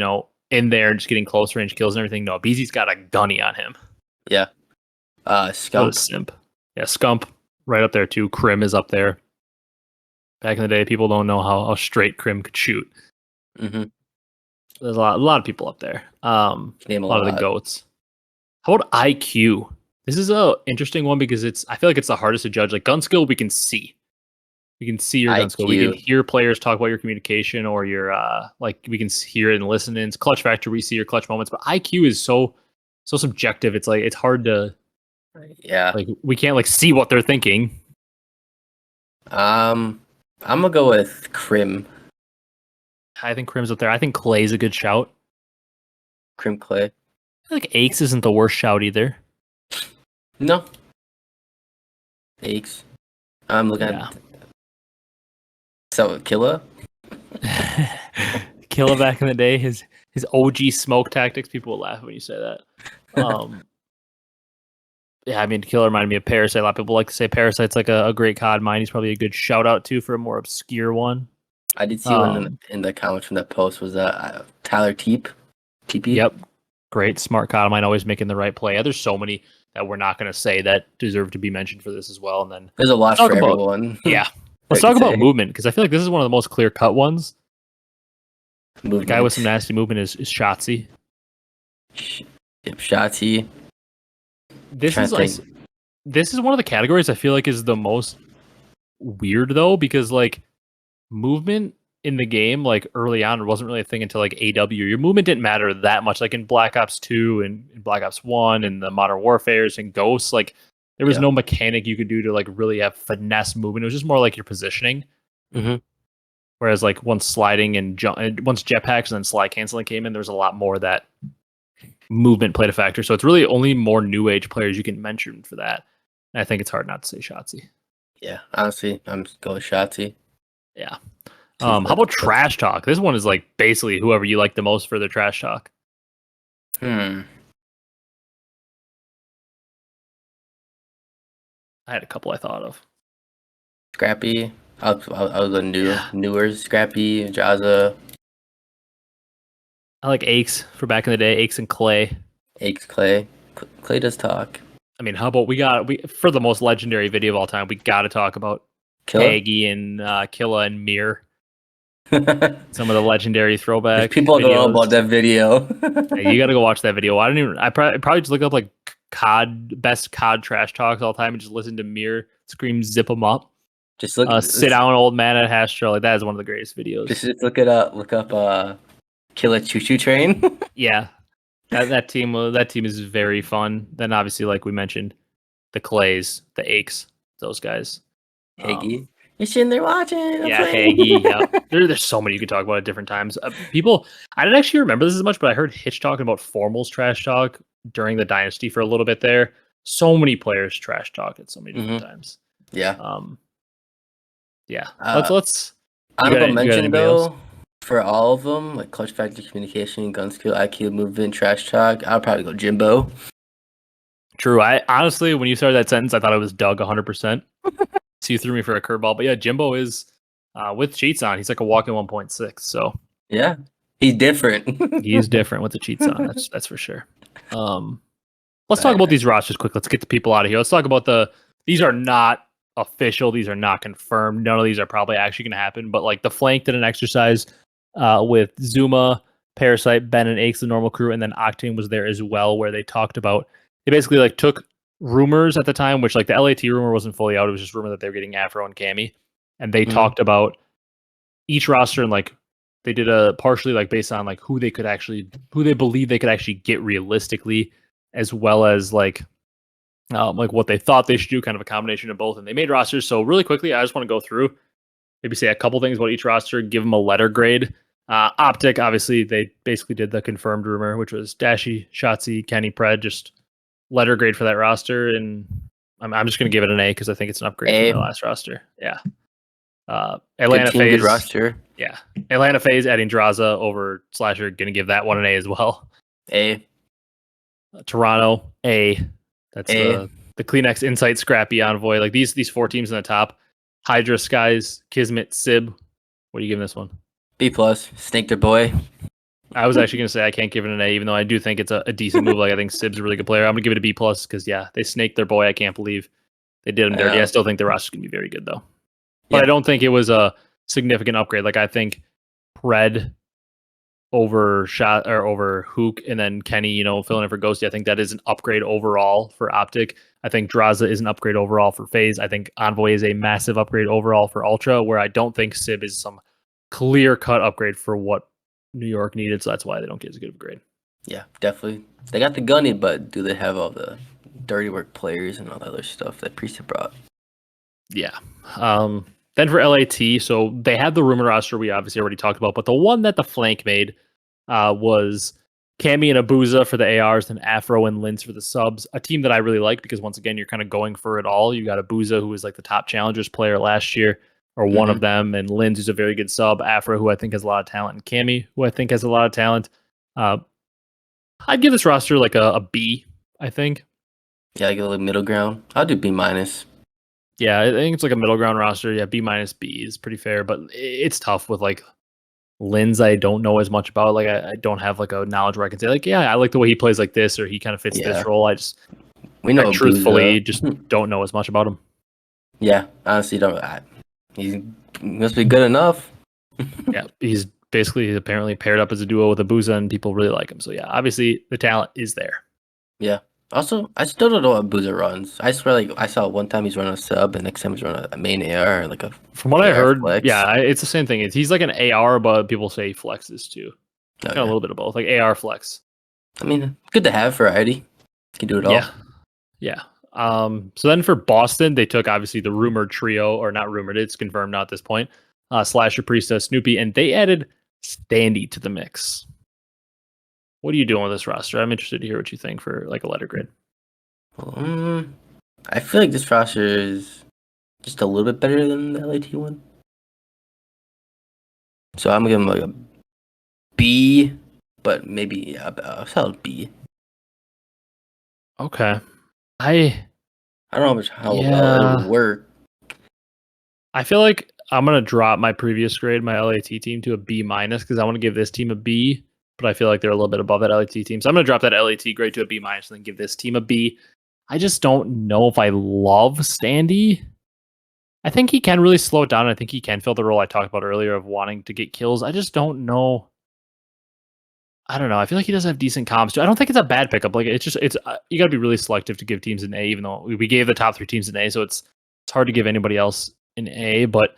S1: in there and just getting close range kills and everything. No, Abezy's got a gunny on him.
S2: Yeah.
S1: So does
S2: Scump.
S1: Simp. Yeah, Scump right up there too. Crim is up there. Back in the day, people don't know how straight Crim could shoot.
S2: Mm-hmm.
S1: There's a lot of people up there.
S2: Name
S1: a lot of the goats. How about IQ? This is a interesting one because I feel like it's the hardest to judge. Like gun skill, we can see. We can see your gun skill. We can hear players talk about your communication or your like we can hear it and listen. It's clutch factor. We see your clutch moments, but IQ is so subjective. It's like it's hard to like we can't like see what they're thinking.
S2: I'm gonna go with Crim.
S1: I think Crim's up there. I think Clay's a good shout.
S2: Crim Clay.
S1: I think Hecz isn't the worst shout either.
S2: No. Hecz. I'm looking at. So Killa.
S1: Killa back in the day, his OG smoke tactics. People will laugh when you say that. Yeah, I mean, Killa reminded me of Parasite. A lot of people like to say Parasite's like a great COD mine. He's probably a good shout out too for a more obscure one.
S2: I did see one in the comments from that post was Tyler Teep. TP.
S1: Yep, great smart COD mine, always making the right play. There's so many that we're not going to say that deserve to be mentioned for this as well. And then
S2: there's a lot for everyone.
S1: Yeah. Let's talk about movement because I feel like this is one of the most clear cut ones. The guy with some nasty movement is Shotzzy.
S2: Yep, Shotzzy.
S1: This is one of the categories I feel like is the most weird though because like movement in the game like early on wasn't really a thing until like AW. Your movement didn't matter that much like in Black Ops 2 and in Black Ops 1 and the Modern Warfares and Ghosts like there was no mechanic you could do to like really have finesse movement. It was just more like your positioning.
S2: Mm-hmm.
S1: Whereas like once sliding and once jetpacks and then slide canceling came in, there was a lot more that movement played a factor. So it's really only more new age players you can mention for that. And I think it's hard not to say Shotzzy.
S2: Yeah, honestly, I'm just going with Shotzzy.
S1: Yeah. How about trash talk? This one is like basically whoever you like the most for their trash talk. I had a couple I thought of.
S2: Scrappy. I was a newer Scrappy, Drazah.
S1: I like Hecz for back in the day. Hecz and Clay.
S2: Hecz, Clay. Clay does talk.
S1: I mean, how about we for the most legendary video of all time, we got to talk about Kagi and Killa and Mir. Some of the legendary throwback.
S2: People don't know about that video.
S1: Yeah, you got to go watch that video. I probably just look up like COD best COD trash talks all the time and just listen to Mir scream "zip 'em up."
S2: Just look.
S1: Sit down, old man at Hastro. Like that is one of the greatest videos.
S2: Just look it up. Look up. Kill a Choo Choo Train.
S1: Yeah, that team is very fun. Then obviously, like we mentioned, the Clays, the Aches, those guys.
S2: Heggy. You're sitting there watching.
S1: Yeah, Heggy. Yeah, there's so many you could talk about at different times. People, I didn't actually remember this as much, but I heard Hitch talking about Formal's trash talk during the Dynasty for a little bit there. So many players trash talk at so many different times.
S2: Yeah.
S1: Yeah.
S2: Uh,
S1: Let's.
S2: Honorable mention though, for all of them, like clutch factor, communication, gun skill, IQ, movement, trash talk. I'll probably go Jimbo.
S1: True. I honestly, when you started that sentence, I thought it was Doug 100%. So you threw me for a curveball, but yeah, Jimbo is with cheats on. He's like a walking 1.6. So
S2: yeah, he's different.
S1: He's different with the cheats on. That's for sure. Let's talk about these rosters quick. Let's get the people out of here. Let's talk about these are not official. These are not confirmed. None of these are probably actually going to happen. But like the Flank did an exercise with Zuma, Parasite, Ben, and Aches, the normal crew, and then Octane was there as well, where they talked about. They basically like took rumors at the time, which like the LAT rumor wasn't fully out. It was just rumor that they were getting Afro and Cammy, and they talked about each roster and like they did a partially like based on like who they believe they could actually get realistically, as well as like what they thought they should do, kind of a combination of both. And they made rosters. So really quickly, I just want to go through, maybe say a couple things about each roster, give them a letter grade. Optic, obviously, they basically did the confirmed rumor, which was Dashy, Shotzi, Kenny, Pred, just letter grade for that roster. And I'm just going to give it an A because I think it's an upgrade from the last roster. Yeah. Atlanta Faze. Good roster. Yeah. Atlanta Faze adding Drazah over Slasher, going to give that one an A as well.
S2: A.
S1: Toronto, A. That's the Kleenex Insight Scrappy Envoy. Like these four teams in the top. Hydra, Skies, Kismet, Sib. What are you giving this one?
S2: B+. Snake their boy.
S1: I was actually going to say I can't give it an A, even though I do think it's a decent move. Like I think Sib's a really good player. I'm going to give it a B+ because yeah, they snaked their boy. I can't believe they did him dirty. I still think the roster's going to be very good though. But I don't think it was a significant upgrade. Like I think Pred over Shot or over Hook and then Kenny, filling in for Ghosty. I think that is an upgrade overall for Optic. I think Drazah is an upgrade overall for Faze. I think Envoy is a massive upgrade overall for Ultra, where I don't think Sib is some clear-cut upgrade for what New York needed, so that's why they don't get as good of a grade.
S2: Yeah, definitely. They got the gunny, but do they have all the dirty work players and all the other stuff that Priestahh brought?
S1: Yeah. Then for LAT, so they had the rumor roster we obviously already talked about, but the one that the Flank made was Cammy and Abezy for the ARs, and Afro and Linz for the subs. A team that I really like because once again, you're kind of going for it all. You got Abezy, who was like the top challengers player last year, or one of them, and Linz, who's a very good sub. Afro, who I think has a lot of talent, and Cammy, who I think has a lot of talent. I'd give this roster like a B, I think.
S2: Yeah, I go like middle ground. I'll do B-.
S1: Yeah, I think it's like a middle ground roster. Yeah, B- B is pretty fair, but it's tough with like Linz. I don't know as much about. Like I don't have like a knowledge where I can say like, yeah, I like the way he plays like this, or he kind of fits this role. I truthfully just don't know as much about him.
S2: Yeah, honestly, don't. He must be good enough.
S1: Yeah, he's basically apparently paired up as a duo with Abezy, and people really like him. So yeah, obviously the talent is there.
S2: Yeah. Also, I still don't know what Abezy runs. I swear, like I saw one time he's running a sub, and next time he's running a main AR, or like a.
S1: From what I heard, flex. Yeah, it's the same thing. He's like an AR, but people say he flexes too. Kind of a little bit of both, like AR flex.
S2: I mean, good to have variety. Can do it all.
S1: Yeah. So then for Boston, they took obviously the rumored trio, or not rumored, it's confirmed now at this point. Slasher, Priestahh, Snoopy, and they added Standy to the mix. What are you doing with this roster? I'm interested to hear what you think for like a letter grade.
S2: I feel like this roster is just a little bit better than the LAT one. So I'm gonna give them like a B, but maybe a solid B.
S1: Okay. I
S2: don't know how well it'll work.
S1: I feel like I'm gonna drop my previous grade, my LAT team, to a B- because I want to give this team a B, but I feel like they're a little bit above that LAT team. So I'm gonna drop that LAT grade to a B- and then give this team a B. I just don't know if I love Standy. I think he can really slow it down. I think he can fill the role I talked about earlier of wanting to get kills. I just don't know. I don't know. I feel like he does have decent comms too. I don't think it's a bad pickup. Like it's you got to be really selective to give teams an A, even though we gave the top 3 teams an A. So it's hard to give anybody else an A, but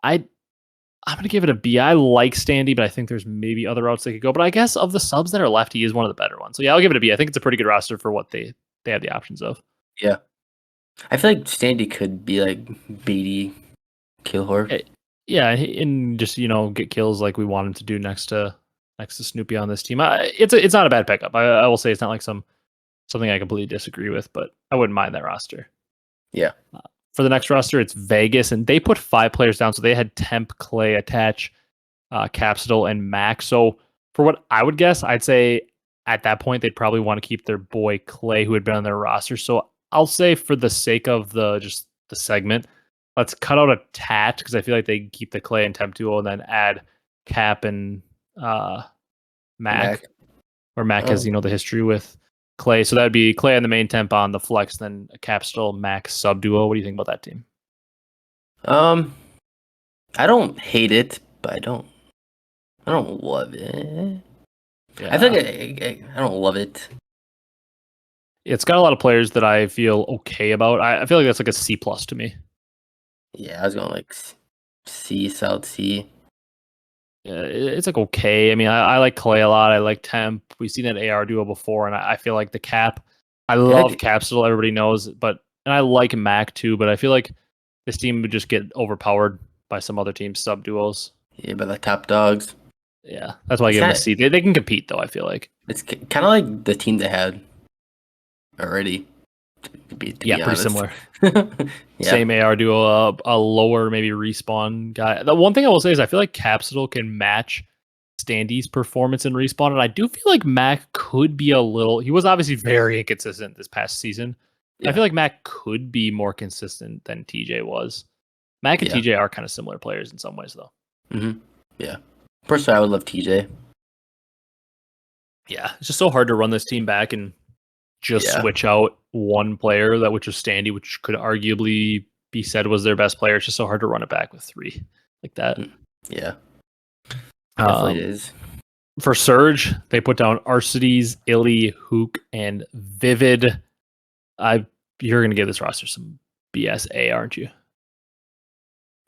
S1: I'm gonna give it a B. I like Standy, but I think there's maybe other routes they could go. But I guess of the subs that are left, he is one of the better ones. So yeah, I'll give it a B. I think it's a pretty good roster for what they have the options of.
S2: Yeah. I feel like Standy could be like BD kill whore.
S1: Yeah, and just get kills like we want him to do next to Snoopy on this team. It's not a bad pickup. I will say it's not like something I completely disagree with, but I wouldn't mind that roster.
S2: Yeah.
S1: For the next roster, it's Vegas, and they put 5 players down. So they had Temp, Clay, Attach, Capsidal, and Max. So for what I would guess, I'd say at that point they'd probably want to keep their boy Clay, who had been on their roster. So I'll say for the sake of the segment, let's cut out Attach because I feel like they keep the Clay and Temp duo and then add Cap and Mac. Where Mac has the history with Clay. So that would be Clay on the main temp on the flex, then a Capstone Max sub duo. What do you think about that team?
S2: I don't hate it, but I don't love it.
S1: Yeah.
S2: I think I don't love it.
S1: It's got a lot of players that I feel okay about. I feel like that's like a C plus to me.
S2: Yeah, I was going like C, South C.
S1: Yeah, it's like okay. I mean, I like Clay a lot. I like Temp. We've seen that AR duo before, and I feel like the Cap. I love Capsule. Everybody knows, and I like Mac too. But I feel like this team would just get overpowered by some other teams sub duos.
S2: Yeah, by the top dogs.
S1: Yeah, that's why I give them a C. They can compete though. I feel like
S2: it's kind of like the team they had already. To be
S1: pretty
S2: honest.
S1: Similar. Same AR duo, a lower maybe respawn guy. The one thing I will say is I feel like Capsule can match Standy's performance in respawn, and I do feel like Mac could be a little. He was obviously very inconsistent this past season. Yeah. I feel like Mac could be more consistent than TJ was. Mac and TJ are kind of similar players in some ways, though.
S2: Mm-hmm. Yeah. Personally, I would love TJ.
S1: Yeah, it's just so hard to run this team back and just switch out one player which was Standy, which could arguably be said was their best player. It's just so hard to run it back with 3 like that.
S2: Yeah, definitely is.
S1: For Surge, they put down Arcitys, Illy, Hook, and Vivid. You're gonna give this roster some BSA, aren't you?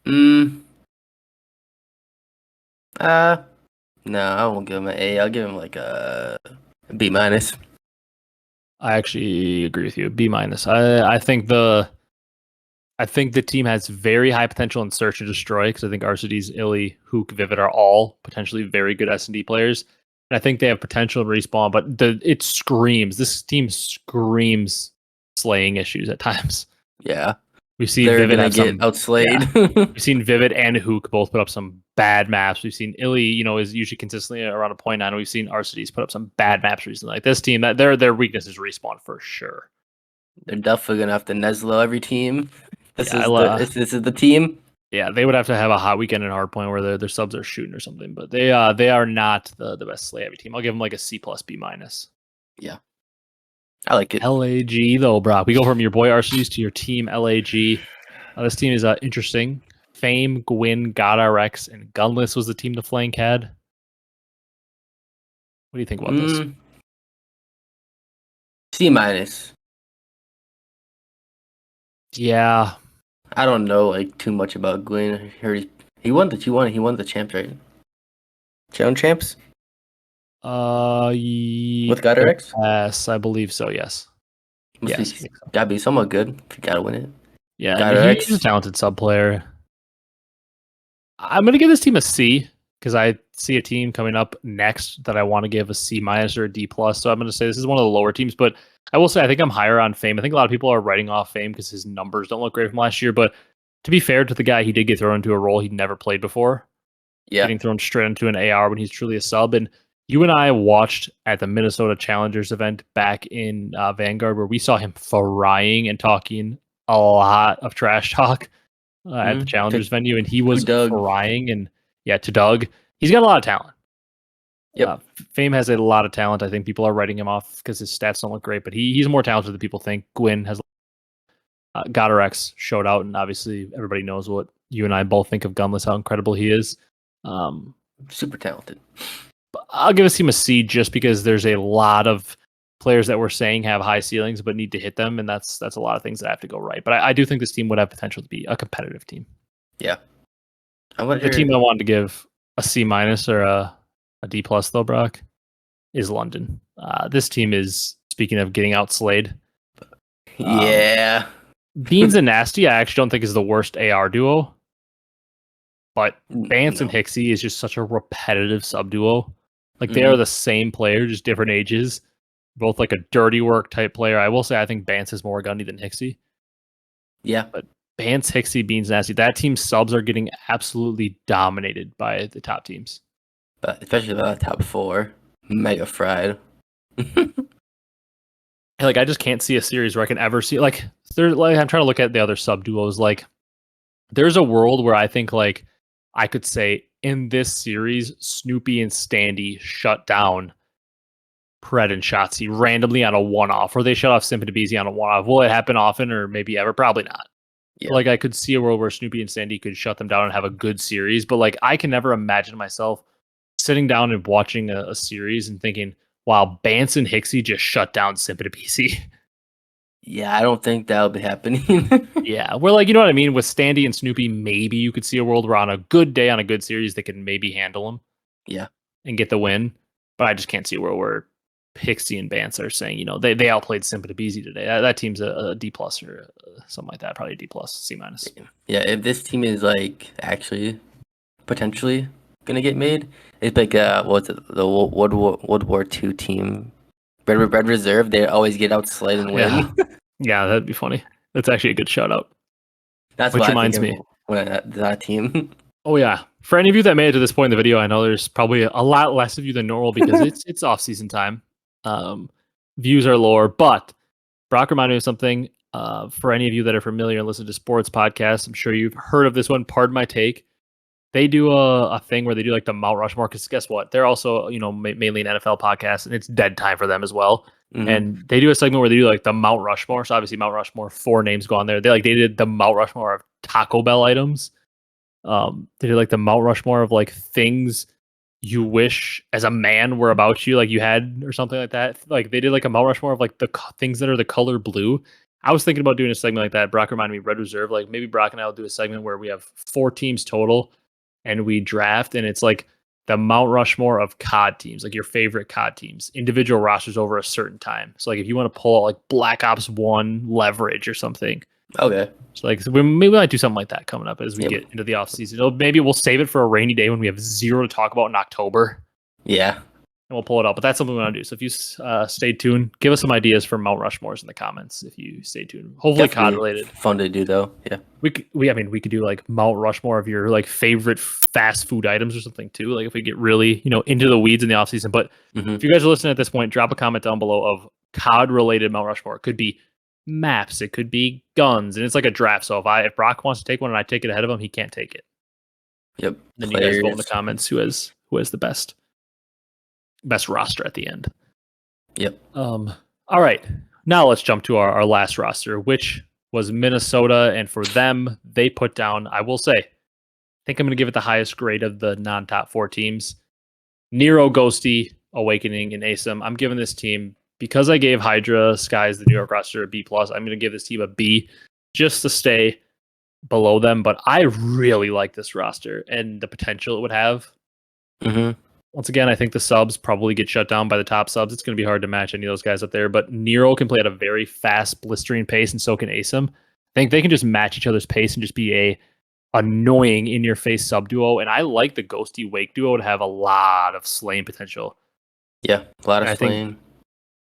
S2: No, I won't give him an A. I'll give him like a B minus.
S1: I actually agree with you. B minus. I think the team has very high potential in Search and Destroy because I think Arcitys, Illy, Hook, Vivid are all potentially very good S&D players. And I think they have potential in respawn, but this team screams slaying issues at times.
S2: Yeah.
S1: We've seen Vivid have
S2: get outslayed.
S1: Yeah. We've seen Vivid and Hook both put up some bad maps. We've seen Illy, is usually consistently around a 0.9. We've seen Arcitys put up some bad maps recently. Like this team, that their weakness is respawn for sure.
S2: They're definitely gonna have to Neslo every team. This is the team.
S1: Yeah, they would have to have a hot weekend in Hardpoint where their subs are shooting or something. But they are not the best slay heavy team. I'll give them like a C plus B minus.
S2: Yeah. I like it.
S1: LAG though, Brock. We go from your boy Arcitys to your team LAG. This team is interesting. Fame, Gwyn, GodRx, and Gunless was the team the flank had. What do you think about this?
S2: C minus.
S1: Yeah.
S2: I don't know like too much about Gwyn. I heard he won the champs, right? Champs? With GodRx?
S1: Yes, I believe so, yes.
S2: Yes. Gotta be somewhat good if you gotta win it.
S1: Yeah, he's a talented sub player. I'm gonna give this team a C because I see a team coming up next that I want to give a C minus or a D plus. So I'm gonna say this is one of the lower teams, but I will say I think I'm higher on Fame. I think a lot of people are writing off Fame because his numbers don't look great from last year. But to be fair to the guy, he did get thrown into a role he'd never played before. Yeah, getting thrown straight into an AR when he's truly a sub. And you and I watched at the Minnesota Challengers event back in Vanguard where we saw him frying and talking a lot of trash talk at the Challengers venue, and he was frying. And to Doug, he's got a lot of talent. Yep. Fame has a lot of talent. I think people are writing him off because his stats don't look great, but he's more talented than people think. Gwyn has GodRx showed out, and obviously everybody knows what you and I both think of Gunless, how incredible he is.
S2: Super talented.
S1: I'll give this team a C just because there's a lot of players that we're saying have high ceilings but need to hit them, and that's a lot of things that have to go right. But I do think this team would have potential to be a competitive team.
S2: Yeah. I
S1: The team
S2: wonder.
S1: I wanted to give a C minus or a D plus though, Brock, is London. This team is, speaking of getting outslayed,
S2: Yeah.
S1: Beans and Nasty, I actually don't think is the worst AR duo, but Bance and
S2: No.
S1: Hixie is just such a repetitive sub duo. Like they are
S2: Hmm.
S1: the same player, just different ages. Both like a dirty work type player. I will say I think Bance is more gunny than Hixie,
S2: Yeah.
S1: but Bance, Hixie, Beans, Nasty, that team's subs are getting absolutely dominated by the top teams.
S2: But especially the top four. Mega fried.
S1: Like I just can't see a series where I can ever see like there. Like I'm trying to look at the other sub duos. Like there's a world where I think like I could say in this series, Snoopy and Standy shut down Pred and Shotzi randomly on a one-off, or they shut off Simp and Abezy on a one-off. Will it happen often, or maybe ever? Probably not.
S2: Yeah.
S1: Like I could see a world where Snoopy and Sandy could shut them down and have a good series, but like I can never imagine myself sitting down and watching a series and thinking, "Wow, Bance and Hixie just shut down Simp and Abezy."
S2: Yeah, I don't think that'll be happening.
S1: Yeah, we're like, you know what I mean? With Standy and Snoopy, maybe you could see a world where on a good day, on a good series, they can maybe handle them
S2: Yeah.
S1: and get the win. But I just can't see where Pixie and Bance are saying, you know, they outplayed Simp and Abezy today. That team's a D plus or something like that. Probably a D plus, C minus.
S2: Yeah, if this team is like actually potentially gonna get made, it's like what's it, the World War II team, Red Reserve. They always get outslayed and
S1: Yeah,
S2: win.
S1: yeah, that'd be funny. That's actually a good shout out.
S2: That's
S1: Which
S2: what I think
S1: reminds
S2: of
S1: me,
S2: when that team.
S1: oh yeah, for any of you that made it to this point in the video, I know there's probably a lot less of you than normal because it's off season time. Um, views are lower, but Brock reminded me of something. For any of you that are familiar and listen to sports podcasts, I'm sure you've heard of this one. Pardon my take. They do a thing where they do like the Mount Rushmore. Because guess what? They're also mainly an NFL podcast, and it's dead time for them as well.
S2: Hmm.
S1: And they do a segment where they do like the Mount Rushmore. So obviously Mount Rushmore, four names go on there. They did the Mount Rushmore of Taco Bell items. They did like the Mount Rushmore of like things you wish as a man were about you, like you had or something like that. Like they did like a Mount Rushmore of like the things that are the color blue. I was thinking about doing a segment like that. Brock reminded me Red Reserve. Like maybe Brock and I will do a segment where we have four teams total and we draft, and it's like the Mount Rushmore of COD teams, like your favorite COD teams, individual rosters over a certain time. So like if you want to pull out like Black Ops 1 leverage or something.
S2: Okay.
S1: So like we might do something like that coming up as we
S2: Yeah.
S1: get into the off season. Maybe we'll save it for a rainy day when we have zero to talk about in October,
S2: Yeah.
S1: and we'll pull it up. But that's something we want to do. So if you stay tuned, give us some ideas for Mount Rushmores in the comments. If you stay tuned, hopefully COD
S2: Definitely
S1: related.
S2: fun to do though. Yeah.
S1: We could do like Mount Rushmore of your like favorite fast food items or something too. Like if we get really into the weeds in the off season. But
S2: Hmm.
S1: if you guys are listening at this point, drop a comment down below of COD related Mount Rushmore. It could be maps, it could be guns, and it's like a draft. So if Brock wants to take one and I take it ahead of him, he can't take it.
S2: Yep.
S1: Then you guys vote in the
S2: Players.
S1: comments who has the best roster at the end.
S2: Yep.
S1: All right. Now let's jump to our last roster, which was Minnesota. And for them, they put down, I will say, I think I'm going to give it the highest grade of the non-top four teams. Nero, Ghosty, Awakening, and ASIM. I'm giving this team, because I gave Hydra, Skies, the New York roster a B+, I'm going to give this team a B just to stay below them. But I really like this roster and the potential it would have.
S2: Hmm.
S1: Once again, I think the subs probably get shut down by the top subs. It's going to be hard to match any of those guys up there. But Nero can play at a very fast, blistering pace, and so can ASIM. I think they can just match each other's pace and just be a annoying in-your-face sub duo. And I like the Ghosty Wake duo to have a lot of slaying potential.
S2: Yeah. A lot of
S1: And
S2: slaying.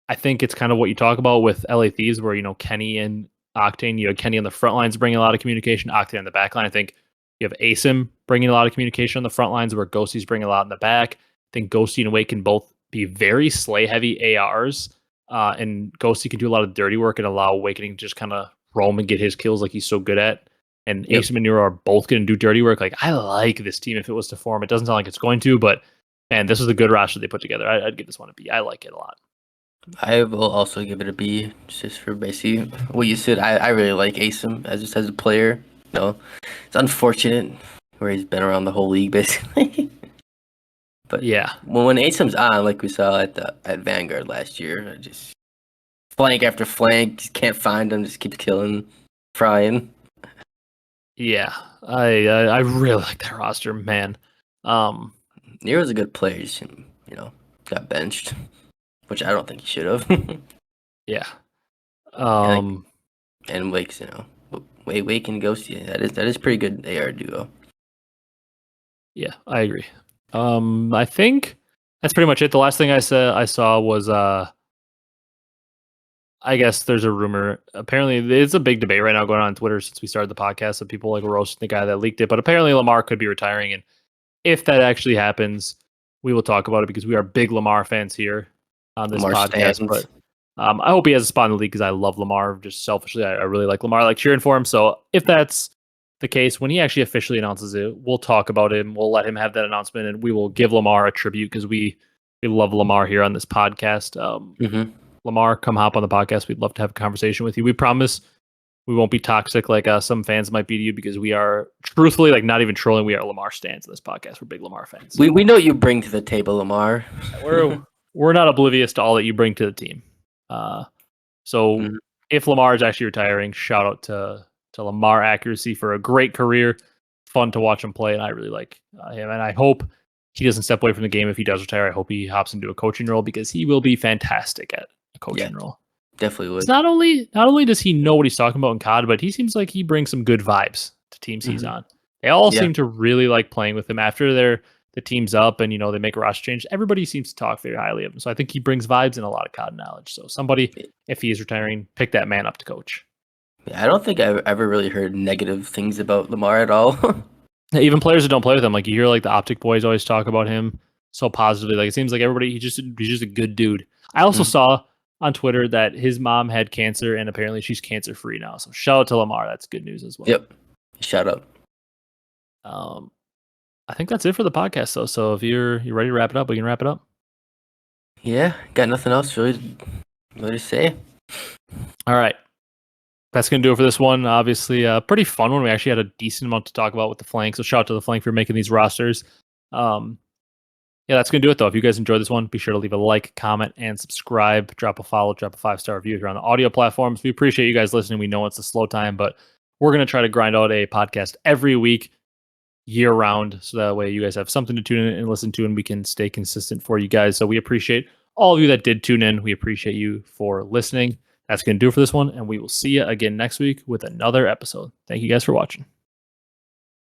S1: I think it's kind of what you talk about with LA Thieves, where Kenny and Octane. You had Kenny on the front lines bringing a lot of communication, Octane on the back line. I think you have ASIM bringing a lot of communication on the front lines, where Ghosty's bringing a lot in the back. I think Ghosty and Wake can both be very slay heavy ARs, and Ghosty can do a lot of dirty work and allow Awakening to just kind of roam and get his kills like he's so good at. And
S2: Yep.
S1: ASIM and Nero are both going to do dirty work. Like I like this team if it was to form. It doesn't sound like it's going to, but man, this is a good roster they put together. I'd give this one a B. I like it a lot.
S2: I will also give it a B, just for basically what you said. I really like ASIM as a player. It's unfortunate where he's been around the whole league basically. But
S1: Yeah.
S2: when ASIM's on, like we saw at Vanguard last year, just flank after flank, just can't find him, just keeps killing, frying.
S1: Yeah, I really like that roster, man. Um,
S2: Nero was a good player, just, got benched, which I don't think he should have.
S1: yeah.
S2: Yeah, like,
S1: Um,
S2: and Wake's, Wake and Ghost, yeah, that is pretty good AR duo.
S1: yeah, I agree. I think that's pretty much it. The last thing I saw was I guess there's a rumor. Apparently, it's a big debate right now going on Twitter since we started the podcast of people like roasting the guy that leaked it. But apparently, Lamar could be retiring, and if that actually happens, we will talk about it because we are big Lamar fans here on this
S2: Lamar
S1: podcast.
S2: stands.
S1: But I hope he has a spot in the league because I love Lamar. Just selfishly, I really like Lamar. I like cheering for him. So if that's the case, when he actually officially announces it, we'll talk about him. We'll let him have that announcement, and we will give Lamar a tribute because we love Lamar here on this podcast.
S2: Mm-hmm.
S1: Lamar, come hop on the podcast. We'd love to have a conversation with you. We promise we won't be toxic like some fans might be to you because we are truthfully like not even trolling. We are Lamar stands in this podcast. We're big Lamar fans. So
S2: We know what you bring to the table, Lamar.
S1: we're not oblivious to all that you bring to the team. So
S2: Mhm.
S1: if Lamar is actually retiring, shout out to Lamar Accuracy for a great career. Fun to watch him play, and I really like him. And I hope he doesn't step away from the game if he does retire. I hope he hops into a coaching role because he will be fantastic at a
S2: Yeah,
S1: coaching role.
S2: definitely
S1: It's
S2: would.
S1: not only does he know what he's talking about in COD, but he seems like he brings some good vibes to teams he's
S2: Mhm.
S1: on. They all
S2: Yeah,
S1: seem to really like playing with him after the team's up and they make a roster change. Everybody seems to talk very highly of him. So I think he brings vibes and a lot of COD knowledge. So somebody, if he is retiring, pick that man up to coach.
S2: yeah. I don't think I've ever really heard negative things about Lamar at all.
S1: Even players that don't play with him, like you hear like the Optic boys always talk about him so positively. Like it seems like everybody he's just a good dude. I also
S2: Mhm.
S1: saw on Twitter that his mom had cancer and apparently she's cancer free now. So shout out to Lamar. That's good news as well.
S2: Yep. Shout out.
S1: Um, I think that's it for the podcast though. So if you're ready to wrap it up, we can wrap it up.
S2: Yeah, got nothing else really to say.
S1: All right. That's going to do it for this one. Obviously, a pretty fun one. We actually had a decent amount to talk about with the flank. So shout out to the flank for making these rosters. Yeah, that's going to do it, though. If you guys enjoyed this one, be sure to leave a like, comment, and subscribe. Drop a follow, drop a 5-star review if you're on the audio platforms. We appreciate you guys listening. We know it's a slow time, but we're going to try to grind out a podcast every week, year round. So that way you guys have something to tune in and listen to, and we can stay consistent for you guys. So we appreciate all of you that did tune in. We appreciate you for listening. That's going to do it for this one, and we will see you again next week with another episode. Thank you guys for watching.